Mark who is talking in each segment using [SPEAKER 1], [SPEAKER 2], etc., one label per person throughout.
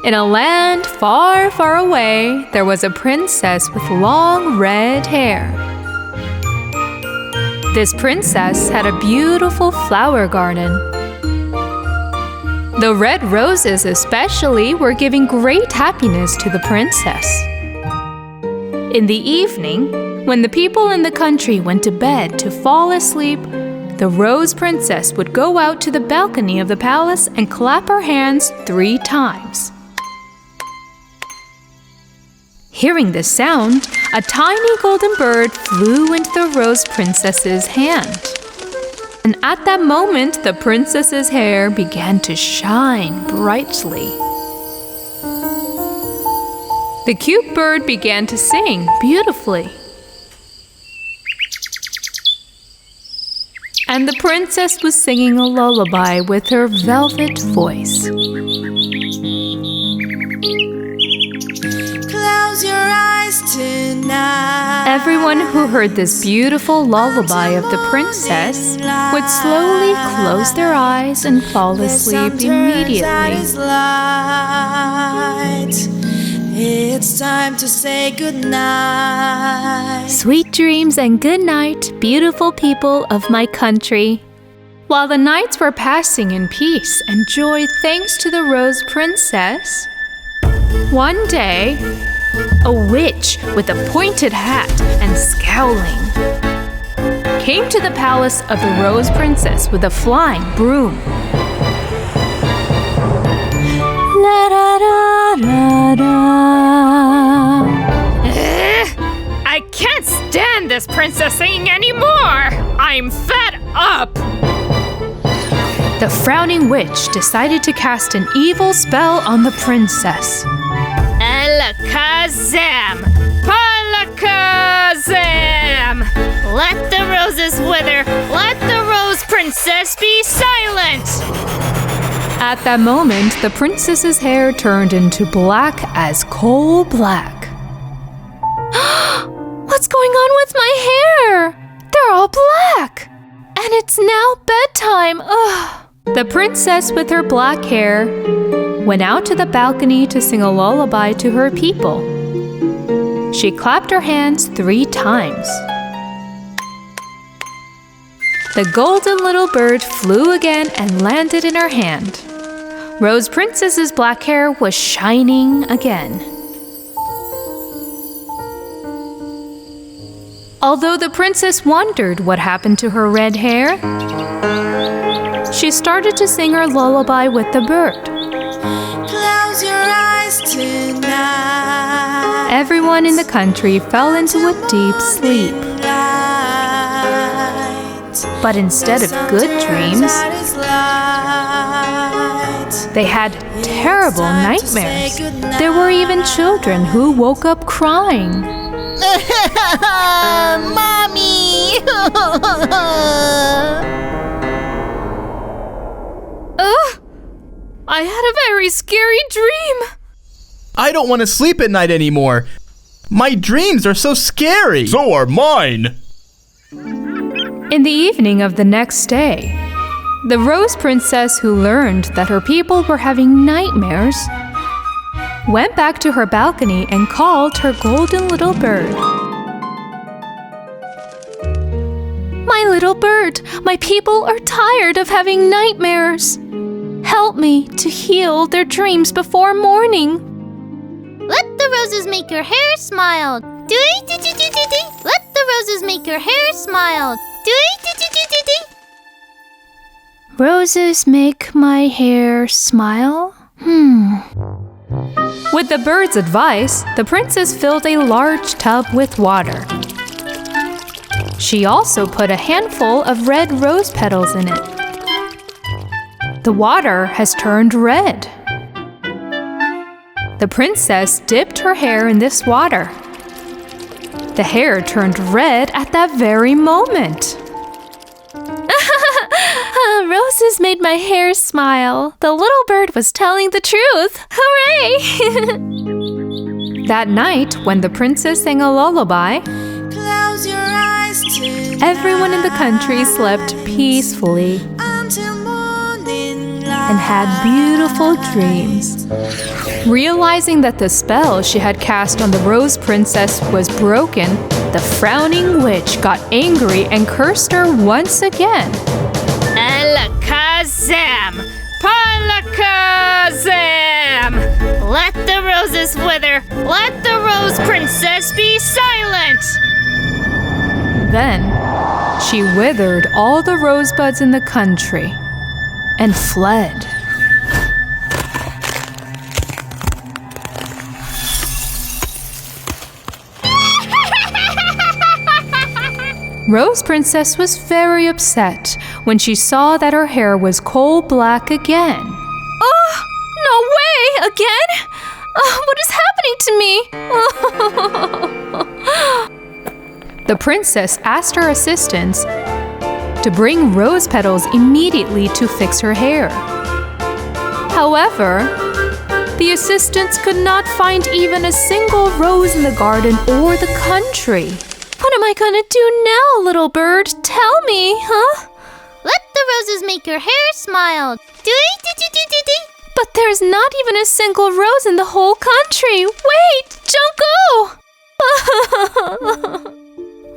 [SPEAKER 1] In a land far, far away, there was a princess with long red hair. This princess had a beautiful flower garden. The red roses especially were giving great happiness to the princess. In the evening, when the people in the country went to bed to fall asleep, the Rose Princess would go out to the balcony of the palace and clap her hands 3 times. Hearing this sound, a tiny golden bird flew into the Rose Princess's hand. And at that moment, the princess's hair began to shine brightly. The cute bird began to sing beautifully. And the princess was singing a lullaby with her velvet voice.
[SPEAKER 2] Close your eyes tonight.
[SPEAKER 1] Everyone who heard this beautiful lullaby of the princess would slowly close their eyes and fall asleep immediately.
[SPEAKER 2] It's time to say goodnight.
[SPEAKER 1] Sweet dreams and good night, beautiful people of my country. While the nights were passing in peace and joy thanks to the Rose Princess, one day, a witch with a pointed hat and scowling came to the palace of the Rose Princess with a flying broom. La da da da da.
[SPEAKER 3] I can't stand this princess singing anymore! I'm fed up!
[SPEAKER 1] The frowning witch decided to cast an evil spell on the princess.
[SPEAKER 3] Alakazam! Palakazam! Let the roses wither! Let the Rose Princess be silent!
[SPEAKER 1] At that moment, the princess's hair turned into black as coal black. What's going on with my hair? They're all black! And it's now bedtime! Ugh. The princess with her black hair went out to the balcony to sing a lullaby to her people. She clapped her hands 3 times. The golden little bird flew again and landed in her hand. Rose Princess's black hair was shining again. Although the princess wondered what happened to her red hair, she started to sing her lullaby with the bird.
[SPEAKER 2] Close your eyes tonight.
[SPEAKER 1] Everyone in the country fell into a deep sleep. But instead of good dreams, they had terrible nightmares. There were even children who woke up crying.
[SPEAKER 3] Mommy!
[SPEAKER 1] I had a very scary dream.
[SPEAKER 4] I don't want to sleep at night anymore. My dreams are so scary.
[SPEAKER 5] So are mine.
[SPEAKER 1] In the evening of the next day, the Rose Princess, who learned that her people were having nightmares, went back to her balcony and called her golden little bird. My little bird, my people are tired of having nightmares. Help me to heal their dreams before morning.
[SPEAKER 6] Let the roses make your hair smile. Do-dee-dee-dee-dee-dee. Let the roses make your hair smile. Do-dee-dee-dee-dee-dee.
[SPEAKER 1] Roses make my hair smile? With the bird's advice, the princess filled a large tub with water. She also put a handful of red rose petals in it. The water has turned red. The princess dipped her hair in this water. The hair turned red at that very moment. Roses made my hair smile. The little bird was telling the truth. Hooray! That night, when the princess sang a lullaby,
[SPEAKER 2] Close your eyes tonight.
[SPEAKER 1] everyone in the country slept peacefully
[SPEAKER 2] Until morning light.
[SPEAKER 1] and had beautiful dreams. Realizing that the spell she had cast on the Rose Princess was broken, the frowning witch got angry and cursed her once again.
[SPEAKER 3] Alakazam! Palakazam! Let the roses wither! Let the Rose Princess be silent!
[SPEAKER 1] Then she withered all the rosebuds in the country and fled. Rose Princess was very upset when she saw that her hair was coal black again.
[SPEAKER 5] Oh, no way! Again? What is happening to me?
[SPEAKER 1] The princess asked her assistants to bring rose petals immediately to fix her hair. However, the assistants could not find even a single rose in the garden or the country.
[SPEAKER 5] What am I gonna do now, little bird? Tell me, huh?
[SPEAKER 6] Let the roses make your hair smile. Do-dee-dee-dee-dee-dee.
[SPEAKER 5] But there's not even a single rose in the whole country. Wait, don't go!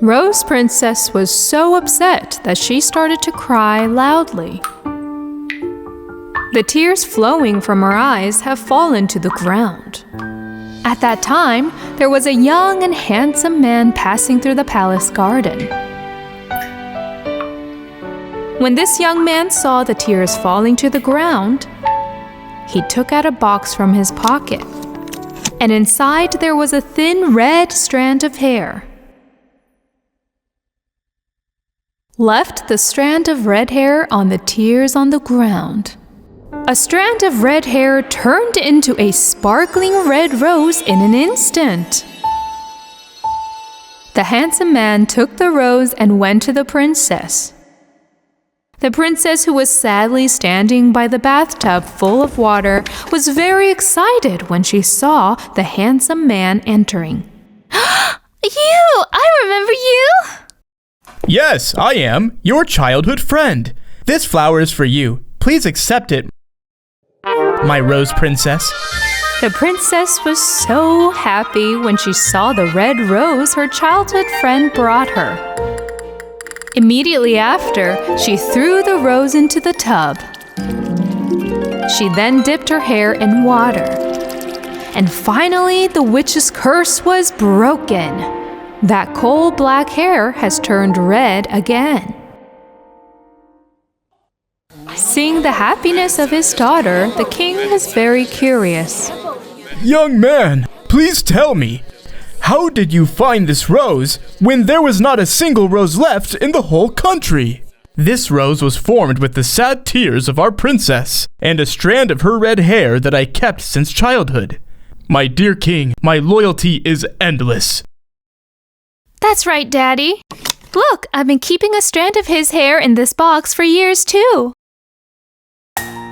[SPEAKER 1] Rose Princess was so upset that she started to cry loudly. The tears flowing from her eyes have fallen to the ground. At that time, there was a young and handsome man passing through the palace garden. When this young man saw the tears falling to the ground, he took out a box from his pocket, and inside there was a thin red strand of hair. Left the strand of red hair on the tears on the ground. A strand of red hair turned into a sparkling red rose in an instant. The handsome man took the rose and went to the princess. The princess, who was sadly standing by the bathtub full of water, was very excited when she saw the handsome man entering.
[SPEAKER 5] You! I remember you!
[SPEAKER 4] Yes, I am, your childhood friend. This flower is for you. Please accept it, my Rose Princess.
[SPEAKER 1] The princess was so happy when she saw the red rose her childhood friend brought her. Immediately after, she threw the rose into the tub. She then dipped her hair in water. And finally, the witch's curse was broken. That coal black hair has turned red again. Seeing the happiness of his daughter, the king was very curious.
[SPEAKER 4] Young man, please tell me, how did you find this rose when there was not a single rose left in the whole country? This rose was formed with the sad tears of our princess and a strand of her red hair that I kept since childhood. My dear king, my loyalty is endless.
[SPEAKER 5] That's right, Daddy. Look, I've been keeping a strand of his hair in this box for years, too.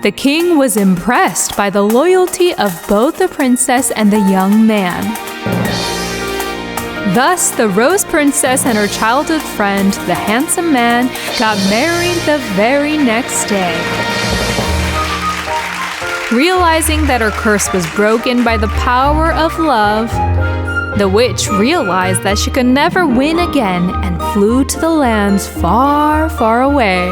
[SPEAKER 1] The king was impressed by the loyalty of both the princess and the young man. Thus, the Rose Princess and her childhood friend, the handsome man, got married the very next day. Realizing that her curse was broken by the power of love, the witch realized that she could never win again and flew to the lands far, far away.